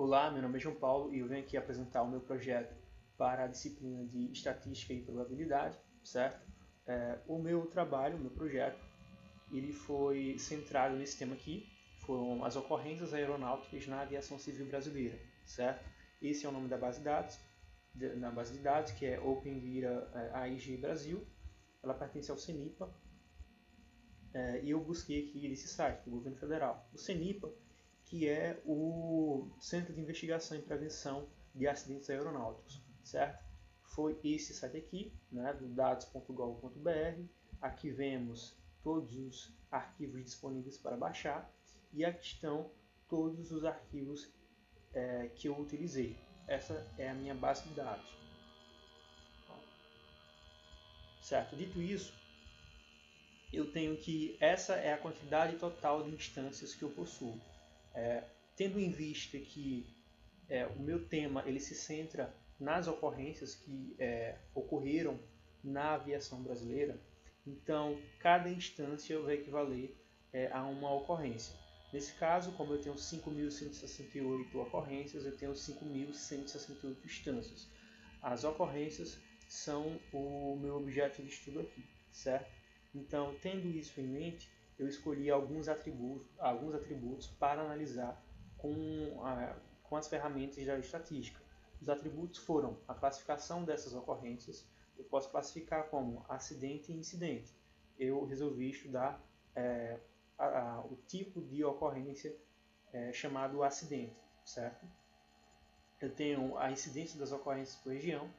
Olá, meu nome é João Paulo e eu venho aqui apresentar o meu projeto para a disciplina de Estatística e Probabilidade, certo? O meu trabalho, o meu projeto, ele foi centrado nesse tema aqui, foram as ocorrências aeronáuticas na aviação civil brasileira, certo? Esse é o nome da base de dados, na base de dados, que é OpenVira AIG Brasil, ela pertence ao CENIPA, e eu busquei aqui nesse site do governo federal. O CENIPA, que é o Centro de Investigação e Prevenção de Acidentes Aeronáuticos, certo? Foi esse site aqui, né, do dados.gov.br. Aqui vemos todos os arquivos disponíveis para baixar e aqui estão todos os arquivos que eu utilizei. Essa é a minha base de dados. Certo? Dito isso, eu tenho que essa é a quantidade total de instâncias que eu possuo. Tendo em vista que o meu tema ele se centra nas ocorrências que ocorreram na aviação brasileira, então cada instância vai equivaler a uma ocorrência. Nesse caso, como eu tenho 5.168 ocorrências, eu tenho 5.168 instâncias. As ocorrências são o meu objeto de estudo aqui, certo? Então, tendo isso em mente, eu escolhi alguns atributos para analisar com as ferramentas da estatística. Os atributos foram a classificação dessas ocorrências. Eu posso classificar como acidente e incidente. Eu resolvi estudar o tipo de ocorrência chamado acidente, certo? Eu tenho a incidência das ocorrências por região.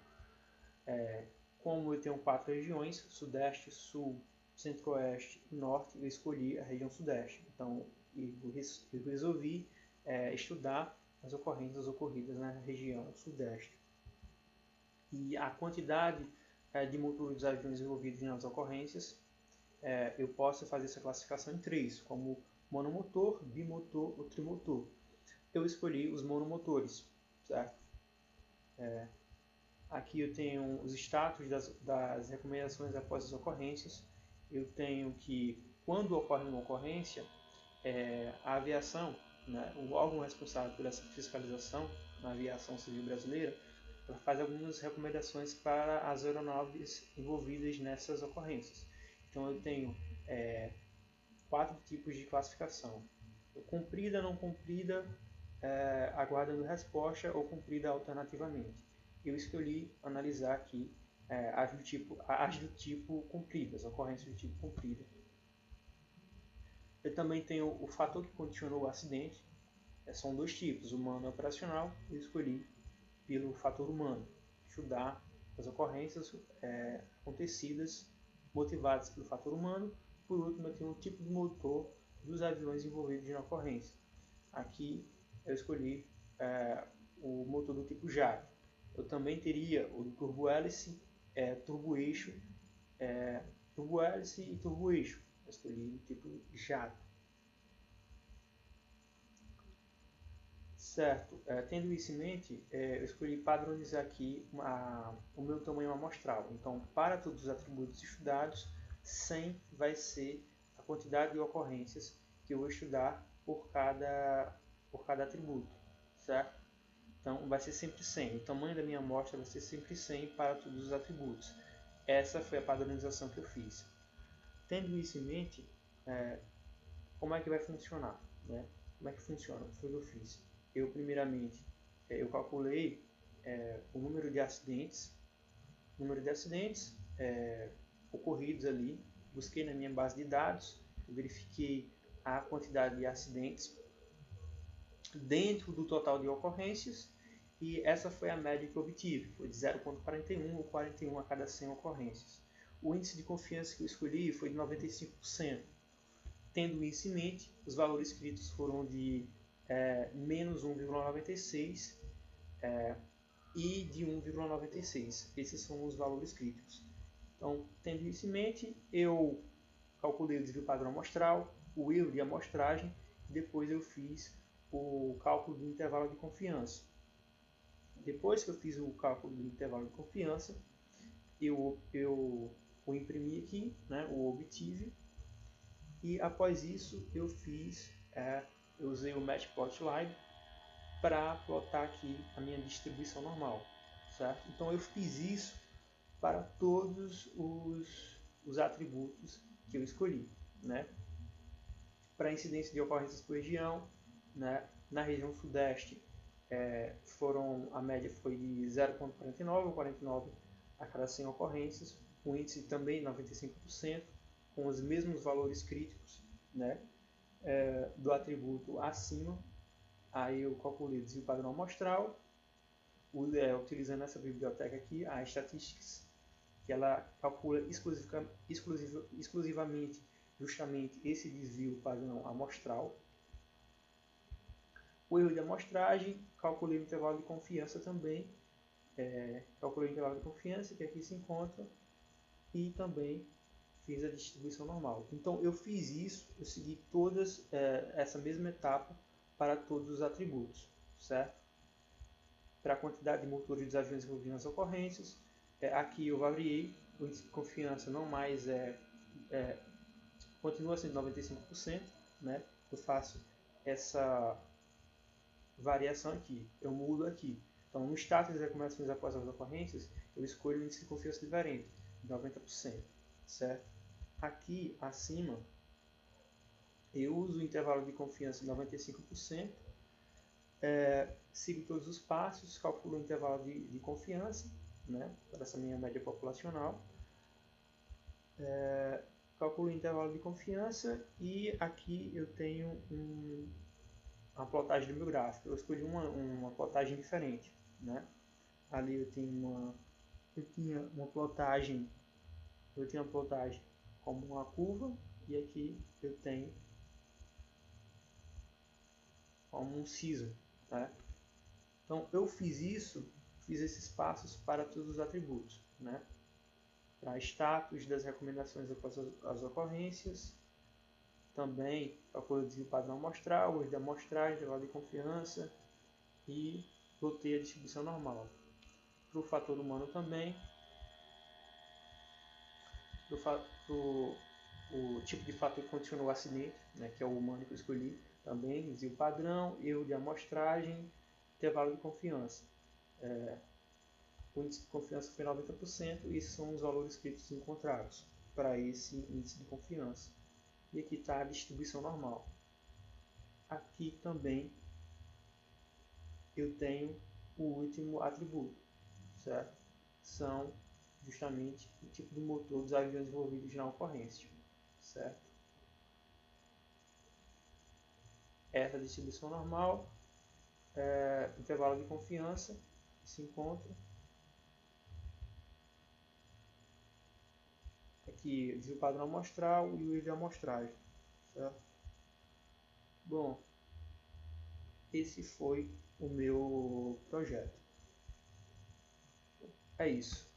Como eu tenho 4 regiões, Sudeste, Sul, Centro-Oeste e Norte, eu escolhi a região Sudeste. Então, eu resolvi estudar as ocorrências ocorridas na região Sudeste. E a quantidade de motores dos aviões envolvidos nas ocorrências, eu posso fazer essa classificação em 3, como monomotor, bimotor ou trimotor. Eu escolhi os monomotores, certo? Aqui eu tenho os status das recomendações após as ocorrências. Eu tenho que, quando ocorre uma ocorrência, a aviação, né, o órgão responsável por essa fiscalização na aviação civil brasileira, ela faz algumas recomendações para as aeronaves envolvidas nessas ocorrências. Então eu tenho 4 tipos de classificação: cumprida, não cumprida, aguardando resposta ou cumprida alternativamente. Eu escolhi analisar aqui as do tipo cumprida, as ocorrências do tipo cumprida. Eu também tenho o fator que condicionou o acidente. São 2 tipos, humano e operacional. Eu escolhi pelo fator humano, estudar as ocorrências acontecidas, motivadas pelo fator humano. Por último, eu tenho o tipo de motor dos aviões envolvidos na ocorrência. Aqui eu escolhi o motor do tipo jato. Eu também teria o do turbo-hélice, turbo-eixo e turbo-eixo. Eu escolhi o tipo jato. Certo. Tendo isso em mente, eu escolhi padronizar aqui o meu tamanho amostral. Então, para todos os atributos estudados, 100 vai ser a quantidade de ocorrências que eu vou estudar por cada atributo, certo? Então, vai ser sempre 100. O tamanho da minha amostra vai ser sempre 100 para todos os atributos. Essa foi a padronização que eu fiz. Tendo isso em mente, como é que vai funcionar? Né? Como é que funciona? O que eu fiz? Eu, primeiramente, eu calculei o número de acidentes ocorridos ali, busquei na minha base de dados, verifiquei a quantidade de acidentes dentro do total de ocorrências, e essa foi a média que eu obtive, foi de 0,41 ou 41 a cada 100 ocorrências. O índice de confiança que eu escolhi foi de 95%. Tendo isso em mente, os valores escritos foram de menos 1,96 e de 1,96. Esses são os valores críticos. Então, tendo isso em mente, eu calculei o desvio padrão amostral, o erro de amostragem, e depois eu fiz o cálculo do intervalo de confiança. Depois que eu fiz o cálculo do intervalo de confiança, eu o imprimi aqui, né, o obtive, e após isso eu usei o Matplotlib para plotar aqui a minha distribuição normal, certo? Então eu fiz isso para todos os atributos que eu escolhi, né? Para incidência de ocorrências por região, né? Na região sudeste, a média foi de 0,49 ou 49 a cada 100 ocorrências, o índice também 95%, com os mesmos valores críticos, né? Do atributo acima. Aí eu calculei o desvio padrão amostral, utilizando essa biblioteca aqui, a Statistics, que ela calcula exclusivamente justamente esse desvio padrão amostral. O erro de amostragem, calculei o intervalo de confiança também, calculei o intervalo de confiança que aqui se encontra, e também fiz a distribuição normal. Então eu fiz isso, eu segui todas essa mesma etapa para todos os atributos, certo? Para a quantidade de motores dos aviões envolvidos nas ocorrências, aqui eu variei, o índice de confiança não mais continua sendo 95%, né? Eu faço essa variação aqui, eu mudo aqui. Então, no status das recomendações após as ocorrências, eu escolho o índice de confiança diferente, 90%, certo? Aqui, acima, eu uso o intervalo de confiança de 95%, sigo todos os passos, calculo o intervalo de confiança, né, para essa minha média populacional, calculo o intervalo de confiança e aqui eu tenho a plotagem do meu gráfico. Eu escolhi uma plotagem diferente, né? Ali eu tinha uma plotagem como uma curva e aqui eu tenho como um siso, né? Então eu fiz esses passos para todos os atributos, né? Para status das recomendações após as ocorrências, também calculei o desvio padrão amostral, o erro de amostragem, intervalo de confiança e plotei a distribuição normal. Para o fator humano também, o tipo de fator que condicionou o acidente, né, que é o humano que eu escolhi, também desvio padrão, erro de amostragem, intervalo de confiança. O índice de confiança foi 90% e esses são os valores críticos encontrados para esse índice de confiança. E aqui está a distribuição normal. Aqui também eu tenho o último atributo, certo? São justamente o tipo de motor dos aviões envolvidos na ocorrência, certo? Essa é a distribuição normal, intervalo de confiança que se encontra. Aqui, desvio padrão amostral e o erro de amostragem, certo? Bom, esse foi o meu projeto. É isso.